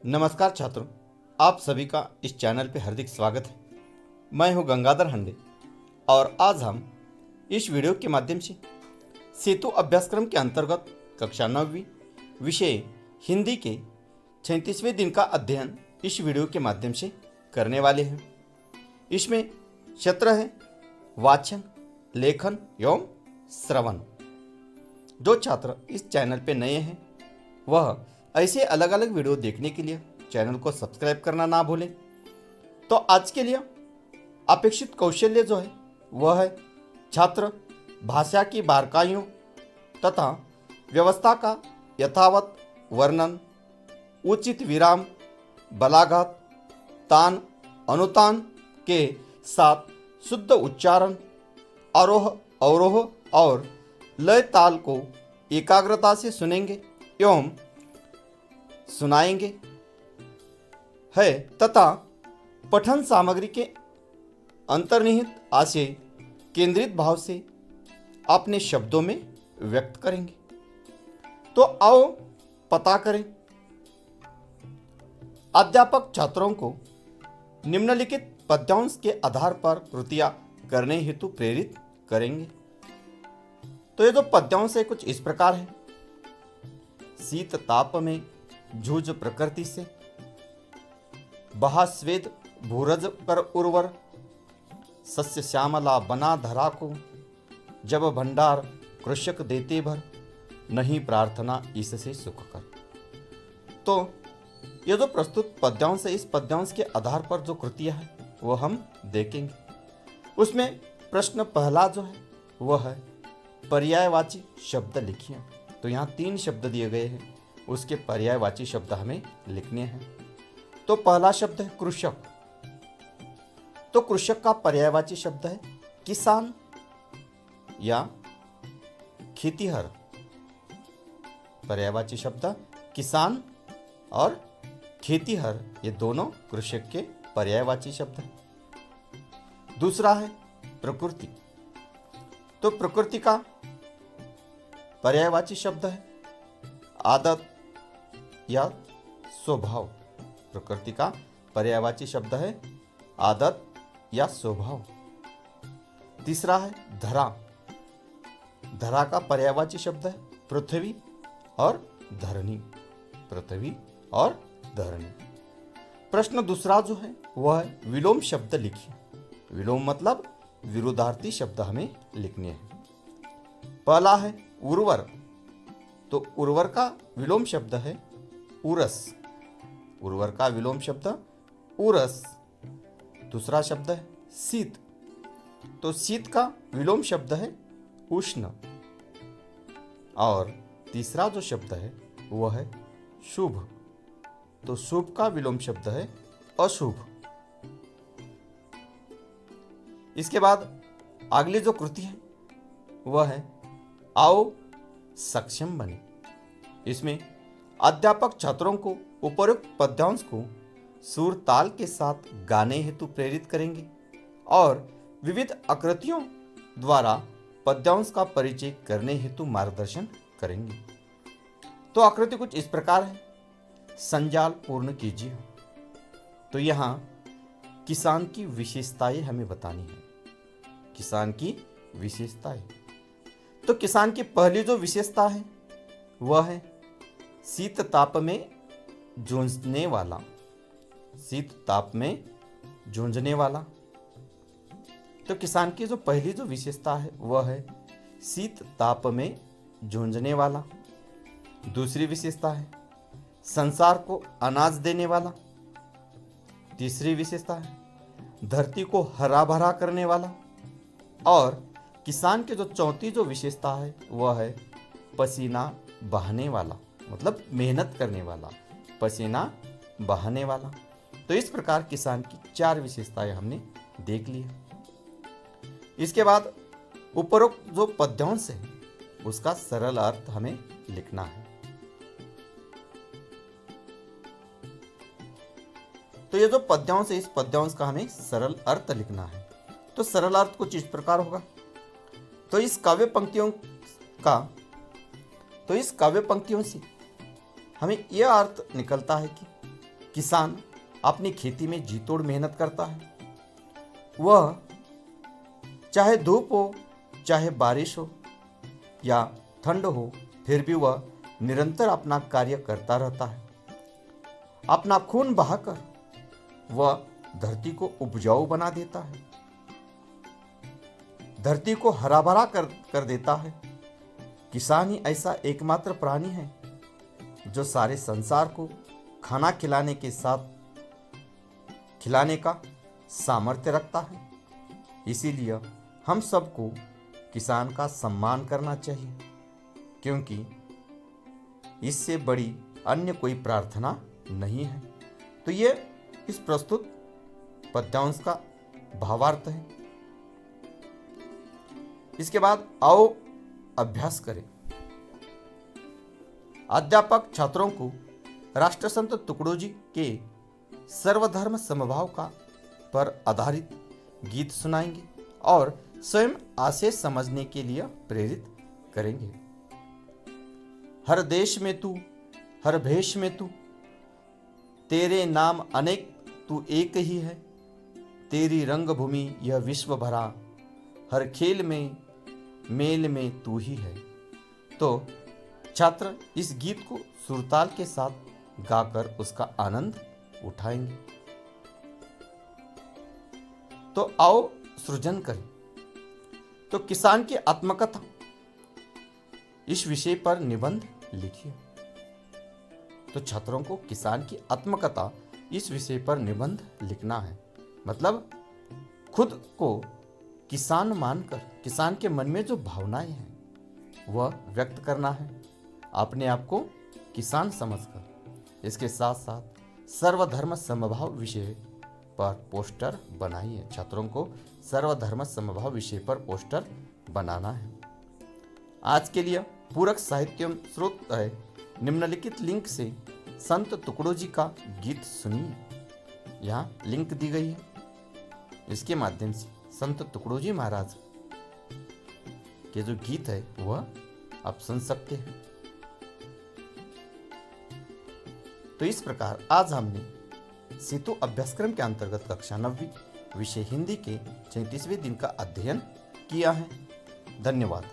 नमस्कार छात्रों, आप सभी का इस चैनल पे हार्दिक स्वागत है। मैं हूं गंगाधर हंडे और आज हम इस वीडियो के माध्यम से सेतु अभ्यासक्रम के अंतर्गत कक्षा 9वीं विषय हिंदी के 36वें दिन का अध्ययन इस वीडियो के माध्यम से करने वाले हैं। इसमें सत्र है वाचन, लेखन एवं श्रवण। जो छात्र इस चैनल पे नए हैं वह ऐसे अलग अलग वीडियो देखने के लिए चैनल को सब्सक्राइब करना ना भूलें। तो आज के लिए अपेक्षित कौशल्य जो है वह है छात्र भाषा की बारीकियों तथा व्यवस्था का यथावत वर्णन, उचित विराम, बलाघात, तान अनुतान के साथ शुद्ध उच्चारण, आरोह अवरोह और लय ताल को एकाग्रता से सुनेंगे एवं सुनाएंगे है तथा पठन सामग्री के अंतर्निहित आशय केंद्रित भाव से अपने शब्दों में व्यक्त करेंगे। तो आओ पता करें। अध्यापक छात्रों को निम्नलिखित पद्यांश के आधार पर कृतियां करने हेतु प्रेरित करेंगे। तो ये जो पद्यांश है कुछ इस प्रकार है। शीत ताप में जूझ प्रकृति से, बहा स्वेद भूरज पर उर्वर, सस्य श्यामला बना धरा को, जब भंडार कृषक देते भर, नहीं प्रार्थना इससे सुख कर। तो ये जो प्रस्तुत पद्यांश है, इस पद्यांश के आधार पर जो कृतियां है वो हम देखेंगे। उसमें प्रश्न पहला जो है वह है पर्यायवाची शब्द लिखिए। तो यहाँ 3 शब्द दिए गए हैं, उसके पर्यायवाची शब्द हमें लिखने हैं। तो पहला शब्द है कृषक। तो कृषक का पर्यायवाची शब्द है किसान या खेतीहर। पर्यायवाची शब्द किसान और खेतीहर, ये दोनों कृषक के पर्यायवाची शब्द हैं। दूसरा है प्रकृति। तो प्रकृति का पर्यायवाची शब्द है आदत या स्वभाव। प्रकृति का पर्यायवाची शब्द है आदत या स्वभाव। तीसरा है धरा। धरा का पर्यायवाची शब्द है पृथ्वी और धरणी। पृथ्वी और धरणी। प्रश्न दूसरा जो है वह है विलोम शब्द लिखिए। विलोम मतलब विरुद्धार्थी शब्द हमें लिखने हैं। पहला है उर्वर। तो उर्वर का विलोम शब्द है उरस। उर्वर का विलोम शब्द उरस। दूसरा शब्द है शीत। तो शीत का विलोम शब्द है उष्ण। और तीसरा जो शब्द है वह है शुभ। तो शुभ का विलोम शब्द है अशुभ। इसके बाद अगली जो कृति है वह है आओ सक्षम बने। इसमें अध्यापक छात्रों को उपरोक्त पद्यांश को सुर ताल के साथ गाने हेतु प्रेरित करेंगे और विविध आकृतियों द्वारा पद्यांश का परिचय करने हेतु मार्गदर्शन करेंगे। तो आकृति कुछ इस प्रकार है। संजाल पूर्ण कीजिए। तो यहाँ किसान की विशेषताएं हमें बतानी है। किसान की विशेषताएं। तो किसान की पहली जो विशेषता है वह है शीत ताप में जूझने वाला। शीत ताप में जूझने वाला। तो किसान की जो पहली जो विशेषता है वह है शीत ताप में जूझने वाला। दूसरी विशेषता है संसार को अनाज देने वाला। तीसरी विशेषता है धरती को हरा भरा करने वाला। और किसान के जो चौथी जो विशेषता है वह है पसीना बहाने वाला, मतलब मेहनत करने वाला, पसीना बहाने वाला। तो इस प्रकार किसान की 4 विशेषताएं हमने देख ली है। इसके बाद उपरोक्त जो पद्यांश है उसका सरल अर्थ हमें लिखना है। तो ये जो पद्यांश है इस पद्यांश का हमें सरल अर्थ लिखना है। तो सरल अर्थ कुछ इस प्रकार होगा। तो इस काव्य पंक्तियों से हमें यह अर्थ निकलता है कि किसान अपनी खेती में जी तोड़ मेहनत करता है। वह चाहे धूप हो, चाहे बारिश हो या ठंड हो, फिर भी वह निरंतर अपना कार्य करता रहता है। अपना खून बहाकर वह धरती को उपजाऊ बना देता है, धरती को हरा भरा कर देता है। किसान ही ऐसा एकमात्र प्राणी है जो सारे संसार को खाना खिलाने के साथ खिलाने का सामर्थ्य रखता है। इसीलिए हम सबको किसान का सम्मान करना चाहिए, क्योंकि इससे बड़ी अन्य कोई प्रार्थना नहीं है। तो ये इस प्रस्तुत पद्यांश का भावार्थ है। इसके बाद आओ अभ्यास करें। अध्यापक छात्रों को राष्ट्रसंत तुकडोजी के सर्वधर्म समभाव का पर आधारित गीत सुनाएंगे और स्वयं आशय समझने के लिए प्रेरित करेंगे। हर देश में तू, हर भेष में तू, तेरे नाम अनेक तू एक ही है। तेरी रंगभूमि यह विश्व भरा, हर खेल में मेल में तू ही है। तो छात्र इस गीत को सुरताल के साथ गाकर उसका आनंद उठाएंगे। तो आओ सृजन करें। तो किसान की आत्मकथा इस विषय पर निबंध लिखिए। तो छात्रों को किसान की आत्मकथा इस विषय पर निबंध लिखना है, मतलब खुद को किसान मानकर किसान के मन में जो भावनाएं हैं वह व्यक्त करना है, अपने आप को किसान समझकर। इसके साथ साथ सर्वधर्म समभाव विषय पर पोस्टर बनाइए। छात्रों को सर्वधर्म समभाव विषय पर पोस्टर बनाना है। आज के लिए पूरक साहित्य स्रोत है निम्नलिखित लिंक से संत तुकडोजी का गीत सुनिए। यहाँ लिंक दी गई है, इसके माध्यम से संत तुकडोजी महाराज के जो गीत है वह आप सुन सकते हैं। तो इस प्रकार आज हमने सेतु अभ्यासक्रम के अंतर्गत कक्षा 9वीं विषय हिंदी के 34वें दिन का अध्ययन किया है। धन्यवाद।